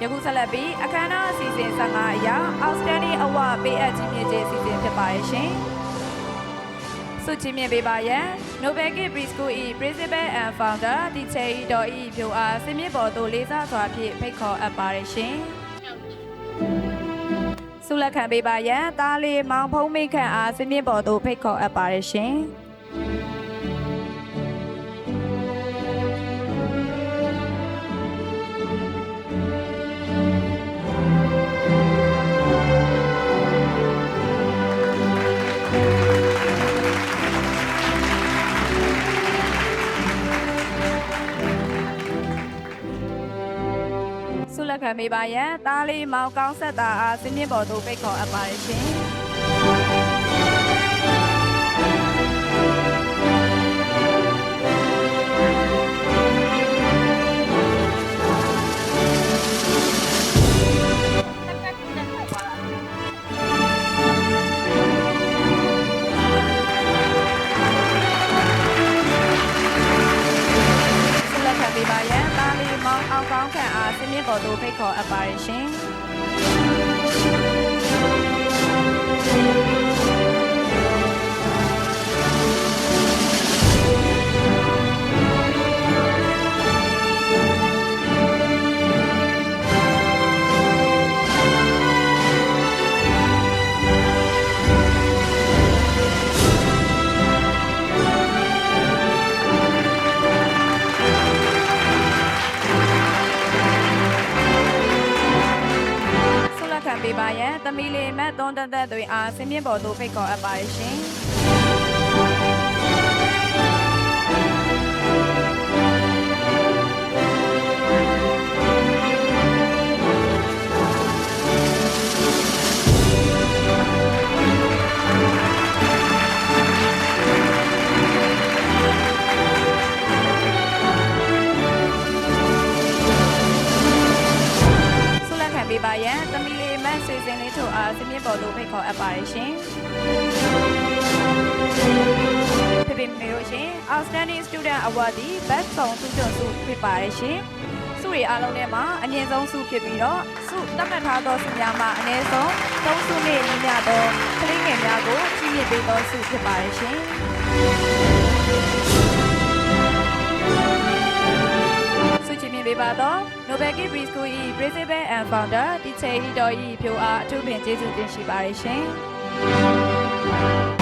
ယခုဆက်လက်ပြီးအခမ်းအနားအစီအစဉ်15အရာ Outstanding Award ပေးအပ်ခြင်းမြင့်ခြင်းအစီအစဉ်ဖြစ်ပါတယ်ရှင်။ဆုချီးမြှင့်ပေးပါရန် Nobel Kid Preschool ၏ Principal and Founder Teacher Dr. ၏ဖြိုအားစင်မြင့်ပေါ်သို့လေးစားစွာဖြင့်ဖိတ်ခေါ်အပ်ပါတယ်ရှင်။ဆုလက်ခံပေးပါရန်တားလေးမောင်ဖုံးမိခန့်အားစင်မြင့်ပေါ်သို့ဖိတ်ခေါ်အပ်ပါတယ်ရှင်။ဆုလက်ခံပေးပါရန်တားလေးမောင်ကောင်းဆက်တာအားစင်မြင့်ပေါ်သို့ဖိတ်ခေါ်အပ်ပါတယ်ရှင်။ပေးပါရန်တားလေးမောင်အောင်ကောင်းခန့်အားစင်မြင့်ပေါ်သို့ဖိတ်ခေါ်အပ်ပါတယ်ရှင်။ပေးပါရန်သမီးလေးမတ်သွန်တက်တွေအားစင်မြင့်ပေါ်သို့ဖိတ်ခေါ်အပ်ပါတယ်ရှင်။ပေးပါရန်သမီးလေးမတ်ဆွေစင်လေးတို့အားစင်မြင့်ပေါ်သို့ဖိတ်ခေါ်အပ်ပါတယ်ရှင်။ဖေဖေမေတို့ရှင် Outstanding Student Award ဒီ Best Song ဆုချုပ်ဆုဖြစ်ပါတယ်ရှင်။ဆုတွေအားလုံးထဲမှာအမြင့်ဆုံးဆုဖြစ်ပြီးတော့ဆုသတ်မှတ်ထားသောဆုများမှာအနည်းဆုံး3ဆုနဲ့ညီမျှသောကလေးငယ်များကိုချီးမြှင့်ပေးသောဆုဖြစ်ပါတယ်ရှင်။ပေးပါတော့ Nobel Kid Preschool ၏ Principal and Founder Teacher Dr. ၏ဖြိုအားအထူးပင်ကျေးဇူးတင်ရှိပါတယ်ရှင်။